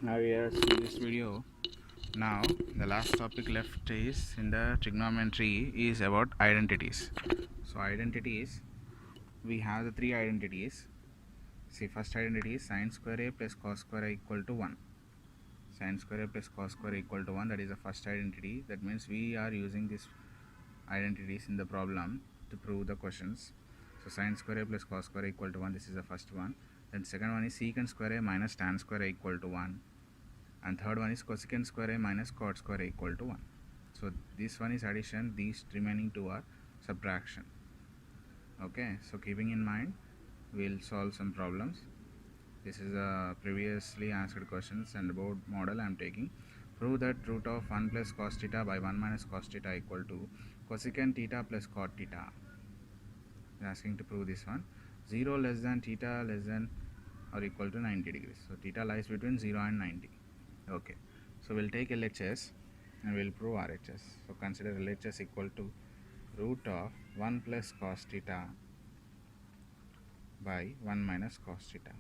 Now we are seeing this video. Now the last topic left is in the trigonometry is about identities. So identities, we have the three identities. See, first identity is sin square a plus cos square a equal to 1. Sin square a plus cos square a equal to 1, that is the first identity. That means we are using these identities in the problem to prove the questions. So sin square a plus cos square a equal to 1, this is the first one. Then second one is secant square a minus tan square a equal to 1. And third one is cosecant square a minus cot square a equal to 1. So this one is addition, these remaining two are subtraction. Okay, so keeping in mind, we'll solve some problems. This is a previously answered questions and about model I am taking. Prove that root of 1 plus cos theta by 1 minus cos theta equal to cosecant theta plus cot theta. They are asking to prove this one. 0 less than theta less than or equal to 90 degrees. So theta lies between 0 and 90. Okay, so we'll take LHS and we'll prove RHS. So consider LHS equal to root of 1 plus cos theta by 1 minus cos theta.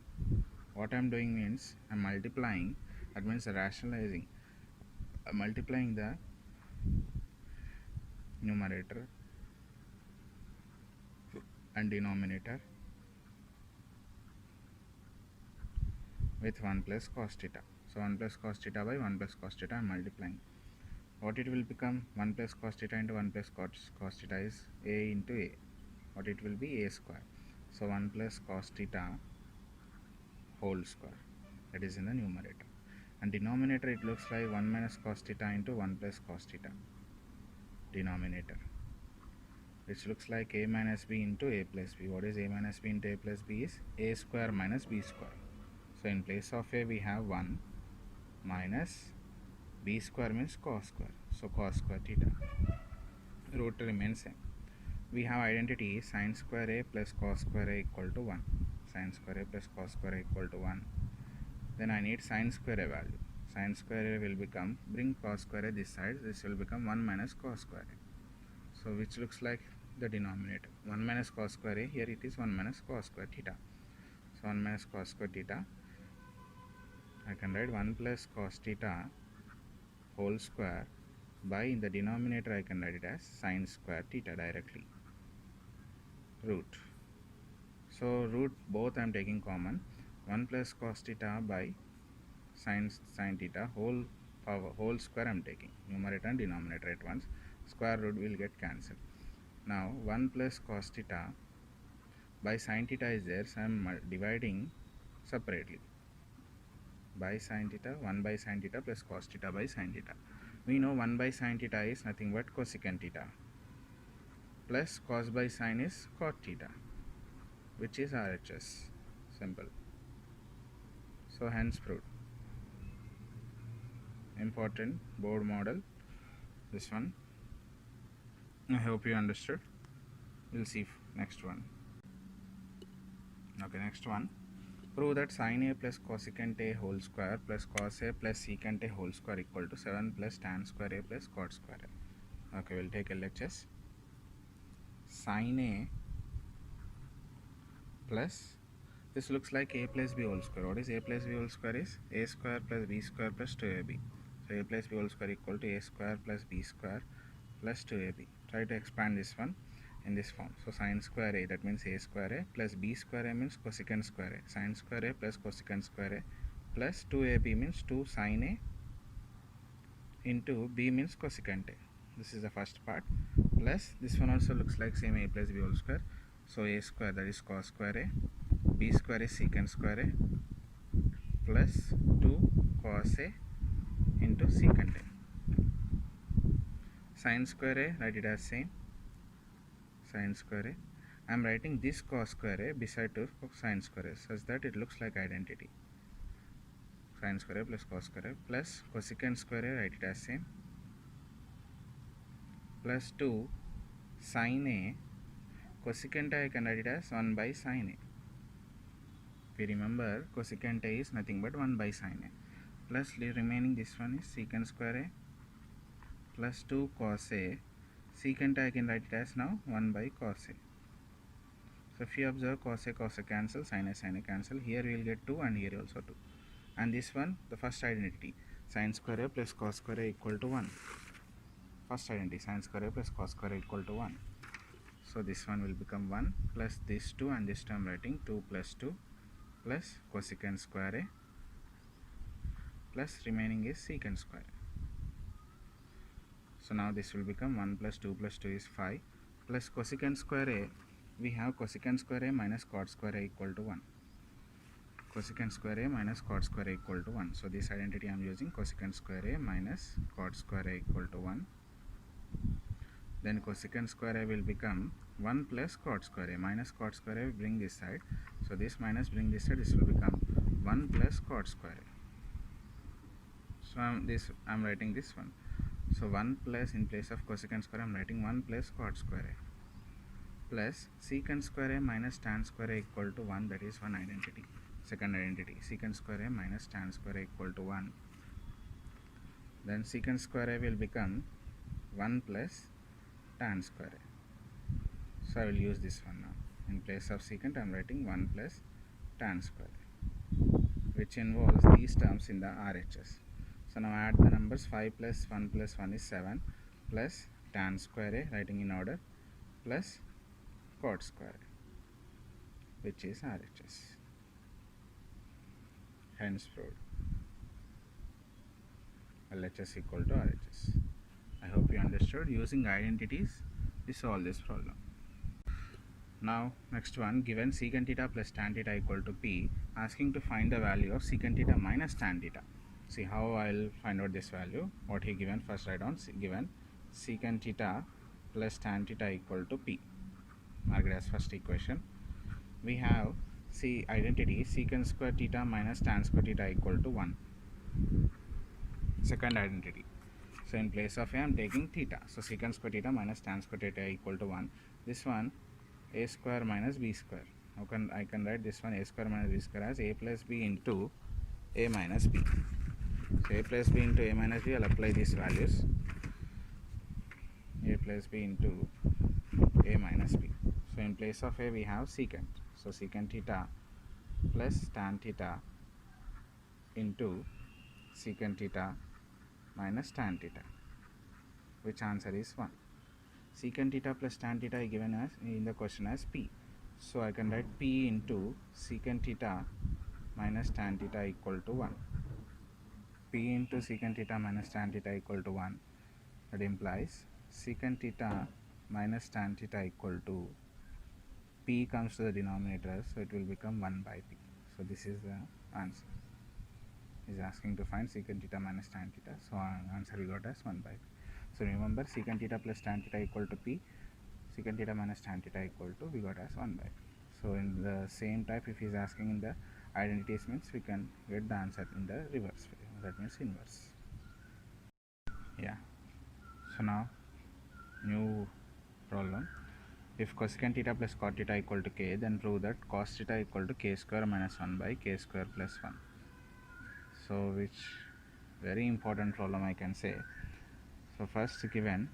What I'm doing means I'm multiplying, that means rationalizing. I'm multiplying the numerator and denominator with 1 plus cos theta. So 1 plus cos theta by 1 plus cos theta I'm multiplying. What it will become? 1 plus cos theta into 1 plus cos theta is a into a. What it will be? A square. So 1 plus cos theta whole square, that is in the numerator. And denominator, it looks like 1 minus cos theta into 1 plus cos theta. Denominator, which looks like a minus b into a plus b. What is a minus b into a plus b is a square minus b square. So in place of a we have 1 minus b square means cos square. So cos square theta. Root remains same. We have identity sin square a plus cos square a equal to 1. Sin square a plus cos square a equal to 1. Then I need sin square a value. Sin square a will become, bring cos square a this side, this will become 1 minus cos square a. So which looks like the denominator. 1 minus cos square a, here it is 1 minus cos square theta. So 1 minus cos square theta, I can write 1 plus cos theta whole square by, in the denominator I can write it as sin square theta directly. Root. So root both I am taking common. 1 plus cos theta by sin theta whole square I am taking. Numerator and denominator at once. Square root will get cancelled. Now 1 plus cos theta by sin theta is there, so I am dividing separately. By sin theta, 1 by sin theta plus cos theta by sin theta. We know 1 by sin theta is nothing but cosecant theta plus cos by sin is cot theta, which is RHS. Simple. So hence proved. Important board model, this one. I hope you understood. We'll see next one. Okay, next one. Prove that sin a plus cosecant a whole square plus cos a plus secant a whole square equal to 7 plus tan square a plus cot square a. Okay, we'll take LHS. Sin a plus, this looks like a plus b whole square. What is a plus b whole square? Is a square plus b square plus 2ab. So a plus b whole square equal to a square plus b square plus 2ab. Try to expand this one in this form. So sin square a, that means a square a plus b square a means cosecant square a. Sin square a plus cosecant square a plus 2ab means 2 sin a into b means cosecant a. This is the first part. Plus this one also looks like same a plus b whole square. So a square, that is cos square a, b square is secant square a plus 2 cos a into secant a. Sin square a, write it as same. Sin square a. I am writing this cos square a beside to sin square a such that it looks like identity. Sin square a plus cos square a plus cosecant square a, write it as same, plus 2 sin a. Cosecant a I can write it as 1 by sin a. If you remember, cosecant a is nothing but 1 by sin a. Plus remaining this one is secant square a plus 2 cos a. Secant I can write it as now 1 by cos a. So if you observe, cos a cancel, sin a cancel. Here we will get 2 and here also 2. and this one the first identity, sin square a plus cos square a equal to 1. First identity, sin square a plus cos square a equal to 1. So this one will become 1 plus this 2, and this term writing 2 plus 2 plus cosecant square a plus remaining is secant square. So now this will become 1 plus 2 plus 2 is 5 plus cosecant square a, we have cosecant square a minus cot square a equal to 1. Cosecant square a minus cot square a equal to 1. So this identity I am using, cosecant square a minus cot square a equal to 1. Then cosecant square a will become 1 plus cot square a, minus cot square a bring this side. So this minus bring this side, this will become 1 plus cot square a. So I am writing this one. So 1 plus, in place of cosecant square I am writing 1 plus cot square a plus secant square a minus tan square a equal to 1. That is one identity. Second identity, secant square a minus tan square a equal to 1. Then secant square a will become 1 plus tan square a. So I will use this one now. In place of secant I am writing 1 plus tan square a, which involves these terms in the RHS. So now add the numbers. 5 plus 1 plus 1 is 7 plus tan square a, writing in order, plus cot square a, which is RHS. Hence proved LHS equal to RHS. I hope you understood. Using identities we solve this problem. Now next one, given secant theta plus tan theta equal to P, asking to find the value of secant theta minus tan theta. See how I'll find out this value. What he given, first write down, given secant theta plus tan theta equal to P. Mark it as first equation. We have identity secant square theta minus tan square theta equal to 1. Second identity. So in place of A I am taking theta. So secant square theta minus tan square theta equal to 1. This one a square minus b square. I can write this one a square minus b square as a plus b into a minus b. So a plus b into a minus b, I will apply these values. A plus b into a minus b. So in place of a we have secant. So secant theta plus tan theta into secant theta minus tan theta, which answer is 1. Secant theta plus tan theta is given as in the question as P. So I can write P into secant theta minus tan theta equal to 1. P into secant theta minus tan theta equal to 1. That implies secant theta minus tan theta equal to P comes to the denominator, so it will become 1 by P. So this is the answer. Is asking to find secant theta minus tan theta. So answer we got as 1 by P. So remember, secant theta plus tan theta equal to P, secant theta minus tan theta equal to, we got as 1 by P. So in the same type, if he is asking in the identities, means we can get the answer in the reverse way. That means inverse. Yeah. So now new problem. If cosecant theta plus cot theta equal to k, then prove that cos theta equal to k square minus 1 by k square plus 1. So which very important problem I can say. So first, given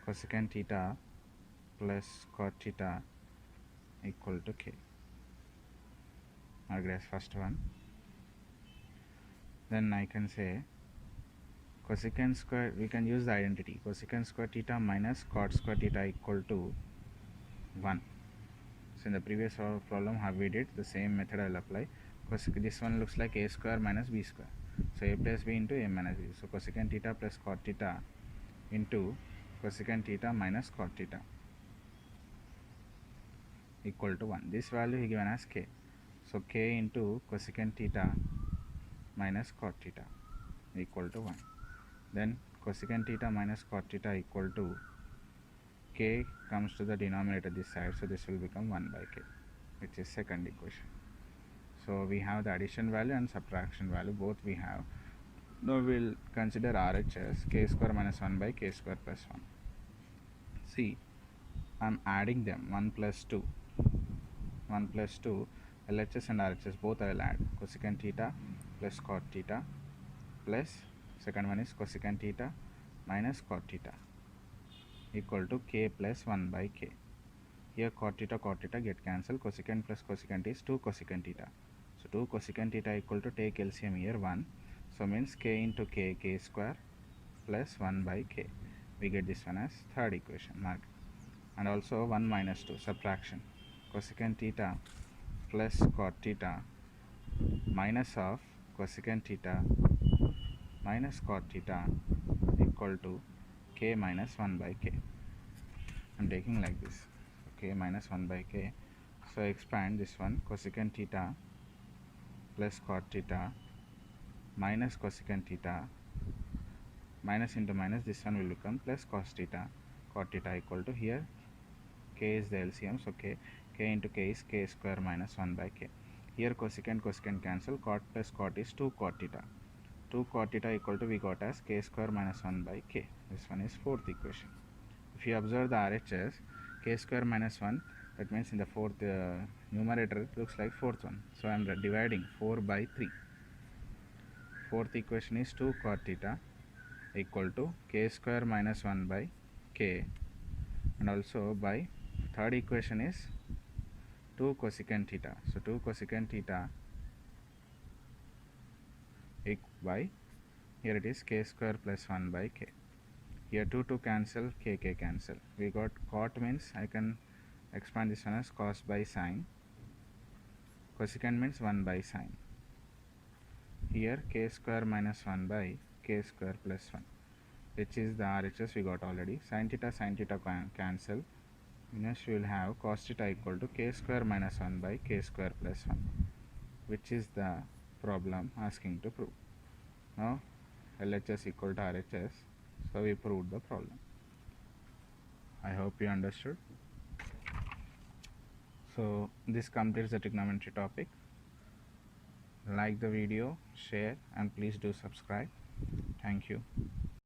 cosecant theta plus cot theta equal to k. Mark it as first one. Then I can say cosecant square, we can use the identity cosecant square theta minus cot square theta equal to 1. So in the previous problem how we did, the same method I will apply. This one looks like a square minus b square. So a plus b into a minus b. So cosecant theta plus cot theta into cosecant theta minus cot theta equal to 1. This value he given as k. So k into cosecant theta minus cot theta equal to 1. Then cosecant theta minus cot theta equal to k comes to the denominator this side. So this will become 1 by k, which is second equation. So we have the addition value and subtraction value, both we have. Now we will consider RHS, k square minus 1 by k square plus 1. See, I am adding them, 1 plus 2. 1 plus 2, LHS and RHS both I will add. Cosecant theta plus cot theta plus second one is cosecant theta minus cot theta equal to k plus 1 by k. Here cot theta get cancelled. Cosecant plus cosecant is 2 cosecant theta. So 2 cosecant theta equal to, take LCM here, 1. So means k into k, k square plus 1 by k. We get this one as third equation, mark. And also 1 minus 2, subtraction. Cosecant theta plus cot theta minus of cosecant theta minus cot theta equal to k minus 1 by k. I'm taking like this, so k minus 1 by k. So expand this one, cosecant theta plus cot theta minus cosecant theta, minus into minus, this one will become plus cos theta, cot theta equal to, here k is the LCM, so k into k is k square minus 1 by k. Here cosecant cancel, cot plus cot is 2 cot theta. 2 cot theta equal to, we got as k square minus 1 by k. This one is fourth equation. If you observe the RHS, k square minus 1, that means in the fourth numerator it looks like fourth one. So I am dividing 4 by 3. Fourth equation is 2 cot theta equal to k square minus 1 by k, and also by third equation is 2 cosecant theta. So 2 cosecant theta by, here it is k square plus 1 by k. Here 2 cancel, k cancel. We got cot means I can expand this one as cos by sine. Cosecant means 1 by sine. Here k square minus 1 by k square plus 1, which is the RHS we got already. Sin theta cancel. Next we will have cos theta equal to k square minus 1 by k square plus 1, which is the problem asking to prove. Now LHS equal to RHS, so we proved the problem. I hope you understood. So this completes the trigonometry topic. Like the video, share, and please do subscribe. Thank you.